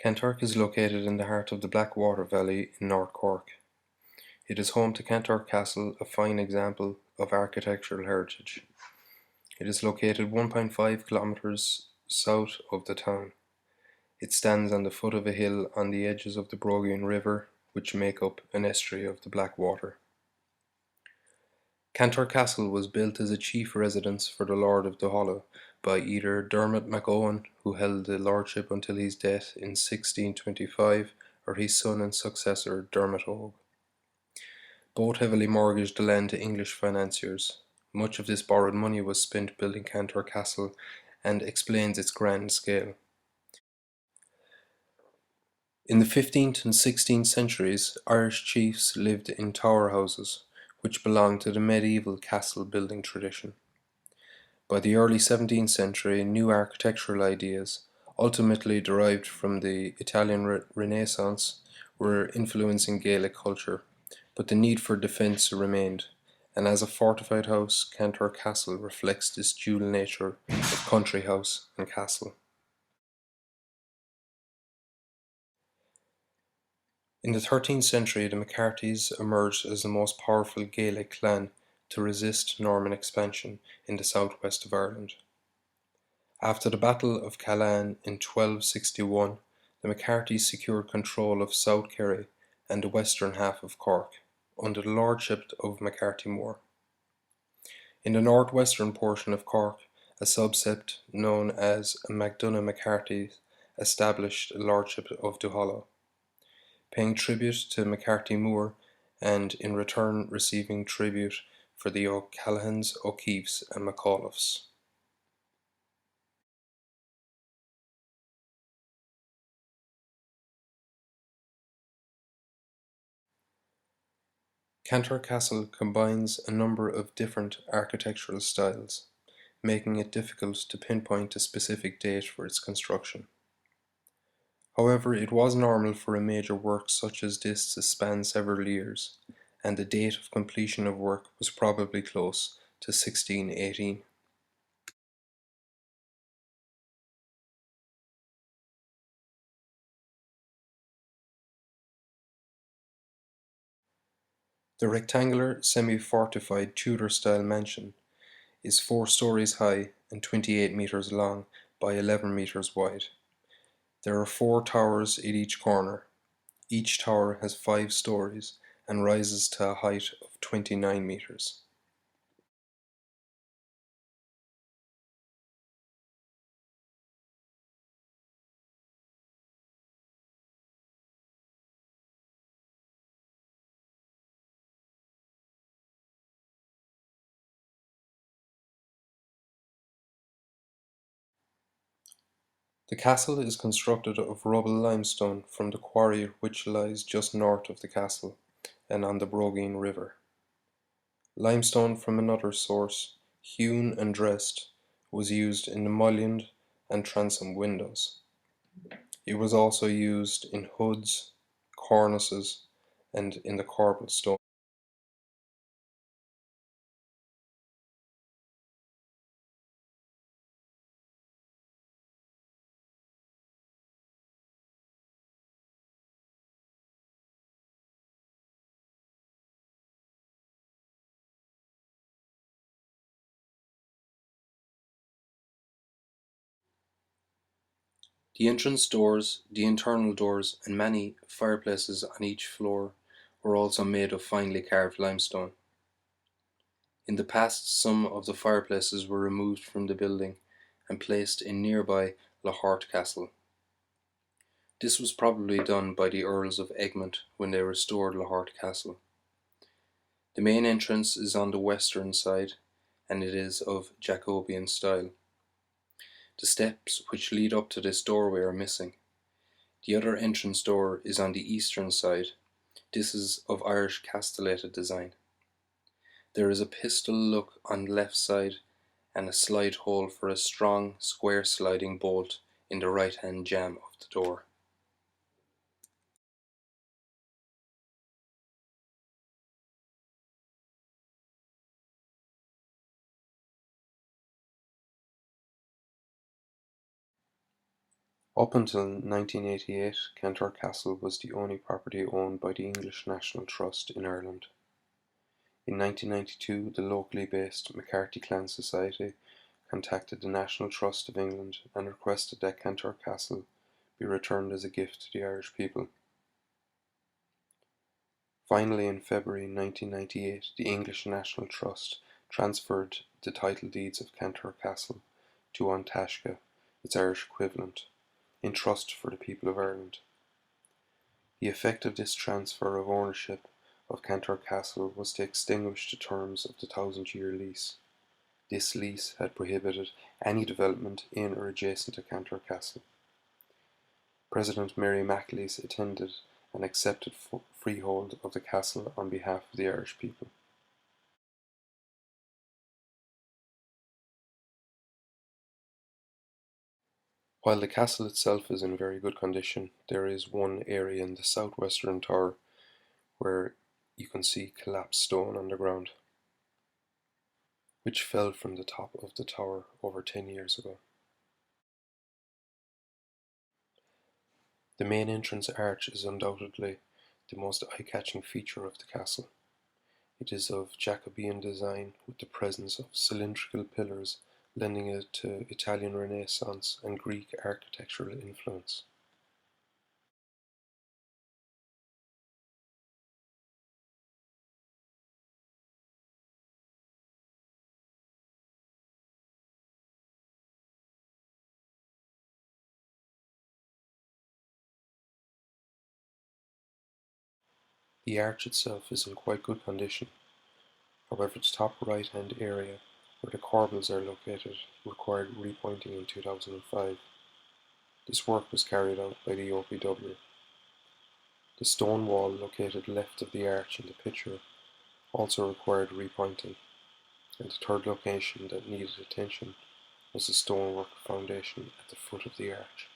Kanturk is located in the heart of the Blackwater Valley in North Cork. It is home to Kanturk Castle, a fine example of architectural heritage. It is located 1.5 kilometres south of the town. It stands on the foot of a hill on the edges of the Brogan River, which make up an estuary of the Blackwater. Kanturk Castle was built as a chief residence for the Lord of Duhallow by either Dermot MacOwen, who held the lordship until his death in 1625, or his son and successor Dermot Oge. Both heavily mortgaged the land to English financiers. Much of this borrowed money was spent building Kanturk Castle and explains its grand scale. In the 15th and 16th centuries, Irish chiefs lived in tower houses, which belonged to the medieval castle building tradition. By the early 17th century, new architectural ideas, ultimately derived from the Italian Renaissance, were influencing Gaelic culture, but the need for defence remained, and as a fortified house, Kanturk Castle reflects this dual nature of country house and castle. In the 13th century, the McCarthys emerged as the most powerful Gaelic clan to resist Norman expansion in the southwest of Ireland. After the Battle of Callan in 1261, the McCarthys secured control of South Kerry and the western half of Cork, under the lordship of McCarthy More. In the northwestern portion of Cork, a subsept known as MacDonagh McCarthy established a lordship of Duhallow, paying tribute to McCarthy Moore and in return receiving tribute for the O'Callaghan's, O'Keefes and McAuliffes. Kanturk Castle combines a number of different architectural styles, making it difficult to pinpoint a specific date for its construction. However, it was normal for a major work such as this to span several years, and the date of completion of work was probably close to 1618. The rectangular, semi-fortified Tudor-style mansion is 4 stories high and 28 metres long by 11 metres wide. There are 4 towers at each corner. Each tower has 5 stories and rises to a height of 29 metres. The castle is constructed of rubble limestone from the quarry which lies just north of the castle and on the Brogan River. Limestone from another source, hewn and dressed, was used in the mullioned and transom windows. It was also used in hoods, cornices, and in the corbel stone. The entrance doors, the internal doors, and many fireplaces on each floor were also made of finely carved limestone. In the past, some of the fireplaces were removed from the building and placed in nearby Lahort Castle. This was probably done by the Earls of Egmont when they restored Lahort Castle. The main entrance is on the western side, and it is of Jacobean style. The steps which lead up to this doorway are missing. The other entrance door is on the eastern side. This is of Irish castellated design. There is a pistol look on the left side and a slide hole for a strong, square sliding bolt in the right-hand jamb of the door. Up until 1988, Kentore Castle was the only property owned by the English National Trust in Ireland. In 1992, the locally based McCarthy Clan Society contacted the National Trust of England and requested that Kentore Castle be returned as a gift to the Irish people. Finally, in February 1998, the English National Trust transferred the title deeds of Kentore Castle to An Taisce, its Irish equivalent, in trust for the people of Ireland. The effect of this transfer of ownership of Kentore Castle was to extinguish the terms of the 1,000-year lease. This lease had prohibited any development in or adjacent to Kentore Castle. President Mary McAleese attended and accepted freehold of the castle on behalf of the Irish people. While the castle itself is in very good condition, there is one area in the southwestern tower where you can see collapsed stone on the ground, which fell from the top of the tower over 10 years ago. The main entrance arch is undoubtedly the most eye-catching feature of the castle. It is of Jacobean design with the presence of cylindrical pillars lending it to Italian Renaissance and Greek architectural influence. The arch itself is in quite good condition. However, the top right-hand area, where the corbels are located, required repointing in 2005. This work was carried out by the OPW. The stone wall located left of the arch in the picture also required repointing, and the third location that needed attention was the stonework foundation at the foot of the arch.